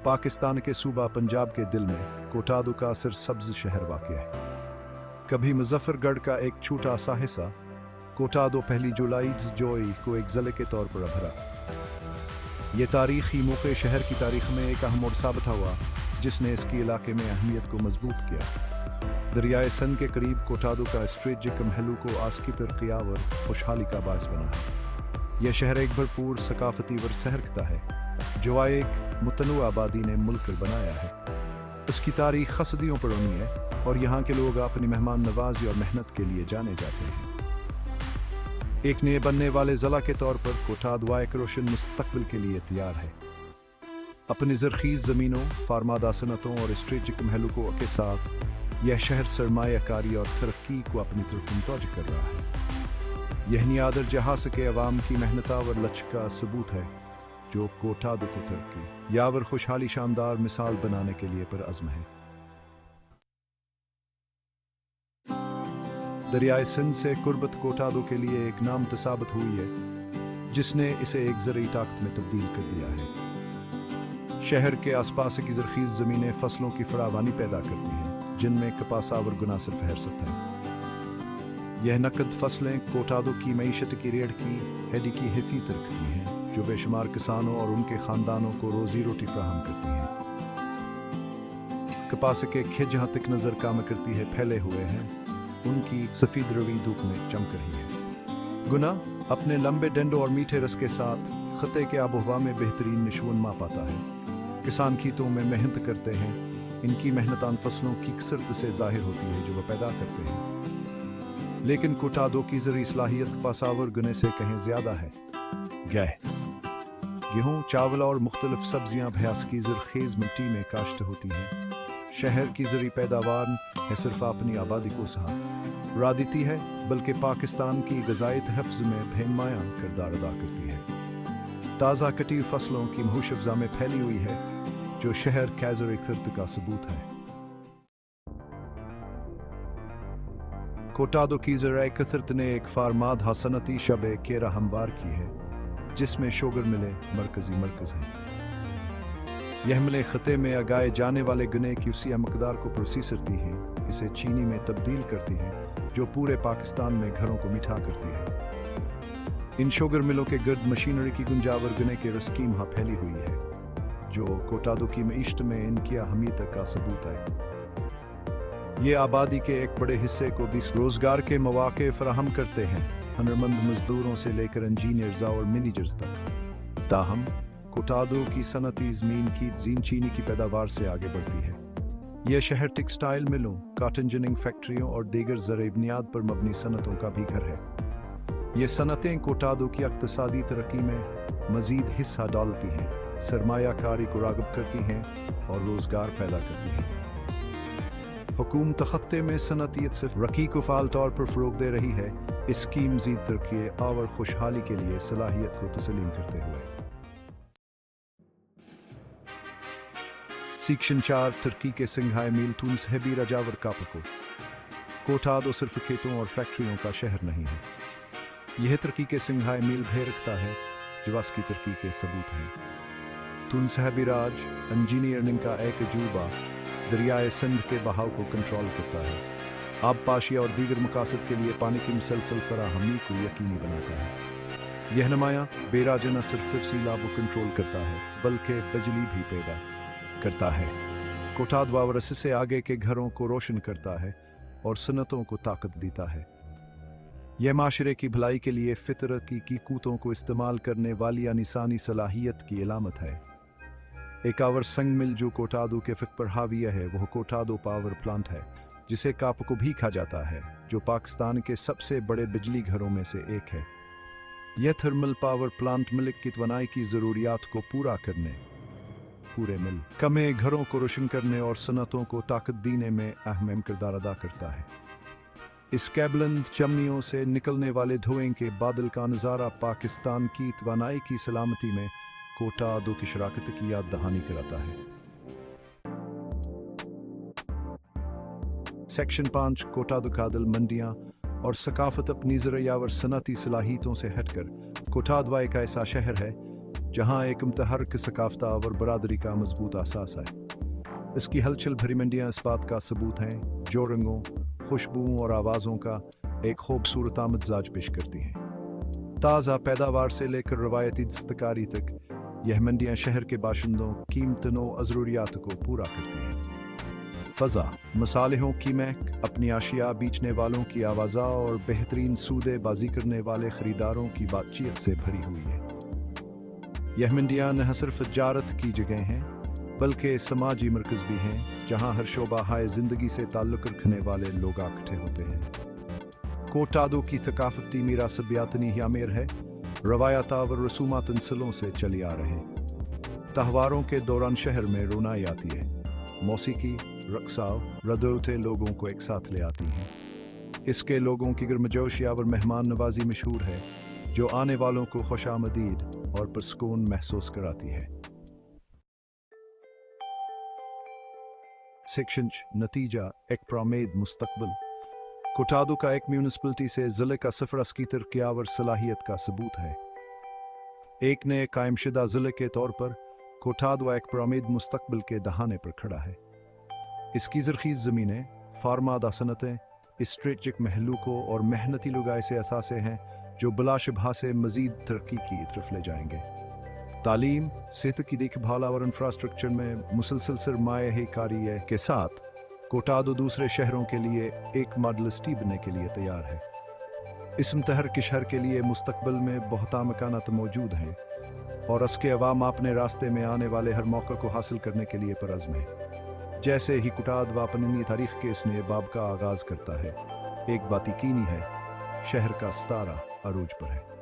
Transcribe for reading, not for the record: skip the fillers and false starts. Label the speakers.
Speaker 1: पाकिस्तान के सूबा पंजाब के दिल में कोटादो का सरसब्ज शहर वाक़ है। कभी मुजफ्फरगढ़ का एक छोटा सा हिस्सा कोटादो 1 जुलाई जोई को एक ज़िले के तौर पर उभरा। ये तारीख़ी मौक़े शहर की तारीख़ में एक अहम मोड़ साबित हुआ जिसने इसके इलाके में अहमियत को मजबूत किया। दरियाए सिंध के करीब कोटादो का स्ट्रेटजिक महलू को आज की तरक्की और खुशहाली का बायस बना है। यह शहर एक भरपूर सकाफती वरसा रखता है जो एक मुतनू आबादी ने मुल्क बनाया है। इसकी तारीख सदियों पुरानी है और यहाँ के लोग अपनी मेहमान नवाजी और मेहनत के लिए जाने जाते हैं। एक नए बनने वाले ज़िला के तौर पर कोटादो एक रोशन मुस्तकबिल के लिए तैयार है। अपनी ज़रख़ीज़ ज़मीनों, फार्मादा सनतों और स्ट्रेटजिक महलों के साथ यह शहर सरमायाकारी और तरक्की को अपनी तरफ मुतवज्जह कर रहा है। यह नियादर जहाज़ के अवाम की मेहनत और लचक का सबूत है जो कोटादो को तरक्की यावर खुशहाली शानदार मिसाल बनाने के लिए परअज़्म है। दरियाए सिंध से कुर्बत कोटादो के लिए एक नाम साबित हुई है जिसने इसे एक ज़रई ताकत में तब्दील कर दिया है। शहर के आसपास की ज़रख़ीज़ ज़मीनें फसलों की फरावानी पैदा करती हैं जिनमें कपास और गुनासर फहरसत है। यह नकद फसलें कोटादो की मईशत की रीढ़ की हड्डी की हैसियत रखती हैं जो बेशुमार किसानों और उनके ख़ानदानों को रोज़ी रोटी फराहम करती हैं। कपास के खेत जहाँ तक नज़र काम करती है फैले हुए हैं उनकी सफ़ेद रवी धूप में चमक रही है। गुना अपने लंबे डंडों और मीठे रस के साथ खत्ते के आबोहवा में बेहतरीन नशोनमा पाता है। किसान खेतों में मेहनत करते हैं। इनकी मेहनतान फसलों की कसरत से जाहिर होती है जो वह पैदा करते हैं। लेकिन कोटादो की ज़रई सलाहियत कपासावर गुने से कहीं ज़्यादा है। गेहूँ, चावल और मुख्तलिफ सब्जियाँ भयास की ज़रख़ीज़ मिट्टी में काश्त होती हैं। शहर की ज़रई पैदावार न सिर्फ अपनी आबादी को सहारा देती है बल्कि पाकिस्तान की ग़ज़ाई तहफ़्ज़ में बेनुमायां किरदार अदा करती है। ताज़ा कटी फसलों की महूश अफ़ज़ा में फैली हुई है जो शहर कैज़र इख्तियार का सबूत है। कोटादो की ज़राए कसरत ने एक फारमाद हसनती शबे केरा हमवार की है जिसमें शुगर मिले मरकज़ हैं। यह मिले ख़त्ते में उगाए जाने वाले गन्ने की उसी मकदार को प्रोसेस करती हैं, इसे चीनी में तब्दील करती हैं जो पूरे पाकिस्तान में घरों को मीठा करती है। इन शुगर मिलों के गिर्द मशीनरी की गुंजावर गन्ने के रस की वहाँ फैली हुई है जो कोटादो की मईशत में इनकी अहमियत का सबूत है। ये आबादी के एक बड़े हिस्से को भी रोज़गार के मौक़े फराहम करते हैं, हुनरमंद मजदूरों से लेकर इंजीनियर्स और मैनेजर्स तक। ताहम कोटादो की सनती ज़मीन की जीन चीनी की पैदावार से आगे बढ़ती है। यह शहर टेक्सटाइल मिलों, कॉटन जिनिंग फैक्ट्रियों और दीगर ज़रई बुनियाद पर मबनी सनतों का भी घर है। ये सनतें कोटादो की इक़्तिसादी तरक्की में मज़ीद हिस्सा डालती हैं, सरमायाकारी को राग़िब करती हैं और रोज़गार पैदा करती हैं। हुकूमत खत्ते में सनतियत सिर्फ रकी को फ़ाल तौर पर फ़रोग़ दे रही है, इसकी मज़ीद तरक्की और खुशहाली के लिए सलाहियत को तस्लीम करते हुए। सेक्शन 4 तुर्की के सिंघाई मील तुनिस हैबी रजावर कापको। कोटादो सिर्फ खेतों और फैक्ट्रियों का शहर नहीं है। यह तुर्की के सिंघाई मील भी रखता है जो की तुर्की के सबूत हैं। तुनिस हैबी राज इंजीनियरिंग का एक अजूबा दरियाए सिंध के बहाव को कंट्रोल करता है, आबपाशी और दीगर मकासद के लिए पानी की मुसलसल फराहमी को यकीनी बनाता है। यह नुमाया बेराज न सिर्फ सैलाब को कंट्रोल करता है बल्कि बिजली भी पैदा करता है। कोटादो वरसे से आगे के घरों को रोशन करता है और सनतों को ताकत देता है। यह माशरे की भलाई के लिए फितरत की कूतों को इस्तेमाल करने वाली इंसानी सलाहियत की इलामत है। एक और संग मिल जो कोटादो के फ़िक पर हाविया है वह कोटादो पावर प्लांट है जिसे कापको भी कहा जाता है जो पाकिस्तान के सबसे बड़े बिजली घरों में से एक है। यह थर्मल पावर प्लांट मुल्क की तवानाई की ज़रूरियात को पूरा करने, पूरे मिल कमे घरों को रोशन करने और सनतों को ताकत देने में अहम किरदार अदा करता है। इस कैबलंद चमनियों से निकलने वाले धुएं के बादल का नज़ारा पाकिस्तान की तवानाई की सलामती में कोटादो की शराकत की याद दहानी कराता है। सेक्शन 5 कोटादो कादल मंडियाँ और सकाफत अपनी ज़रिया और सनती सलाहियतों से हटकर कोटादो एक ऐसा शहर है जहाँ एक मुतहर्रिक सकाफ़ता और बरादरी का मजबूत असास है। इसकी हलचल भरी मंडियाँ इस बात का सबूत हैं, जो रंगों, खुशबुओं और आवाज़ों का एक खूबसूरत आमदजाज पेश करती हैं। ताज़ा पैदावार से लेकर रवायती दस्तकारी तक, यह मंडियाँ शहर के बाशिंदों कीमतों और ज़रूरियात को पूरा करती हैं। फ़ज़ा मसालेहों की महक, अपनी आशिया बेचने वालों की आवाज़ा और बेहतरीन सौदेबाजी करने वाले ख़रीदारों की बातचीत से भरी हुई है। यह मंडियाँ न सिर्फ तिजारत की जगह हैं, बल्कि समाजी मरकज़ भी हैं, जहाँ हर शोबा हाय ज़िंदगी से ताल्लुक़ रखने वाले लोग इकट्ठे होते हैं। कोटादो की सकाफ़ती मीरास बेअतनी ही आमेर है, रवायत और रसूमात नस्लों से चली आ रहे। त्योहारों के दौरान शहर में रोनाई आती है, मौसीकी, रक्साव, रदौते लोगों को एक साथ ले आती हैं। इसके लोगों की गर्मजोशी और मेहमान नवाजी मशहूर है, जो आने वालों को खुशामदीद और पुरस्कून महसूस कराती है। सेक्शन नतीजा एक प्रामेद मुस्तकबिल। कोटादो का एक म्यूनिसिपलिटी से ज़िले का सफरस की तरक्या और सलाहियत का सबूत है। एक नए कायमशुदा ज़िले के तौर पर कोटादो एक प्रामेद मुस्तकबिल के दहाने पर खड़ा है। इसकी ज़रख़ीज़ ज़मीनें, फार्मादा सनतें, स्ट्रेटजिक महलूकों और मेहनती लुगाई से असासे हैं, जो बिलाशुबहा से मज़ीद तरक्की की तरफ ले जाएंगे। तालीम, सेहत की देखभाल और इंफ्रास्ट्रक्चर में मुसलसल सरमाया कारी के साथ कोटादो दूसरे शहरों के लिए एक मॉडल सिटी बनने के लिए तैयार है। इस मुतहर्रिक शहर के लिए मुस्तकबिल में बहुत मकानात मौजूद हैं और इसके अवाम अपने रास्ते में आने वाले हर मौके को हासिल करने के लिए परअज़्म है। जैसे ही कोटादो अपनी तारीख के इस नए बाब का आगाज़ करता है, एक बात यकीनी है, शहर का सितारा अरूज पर है।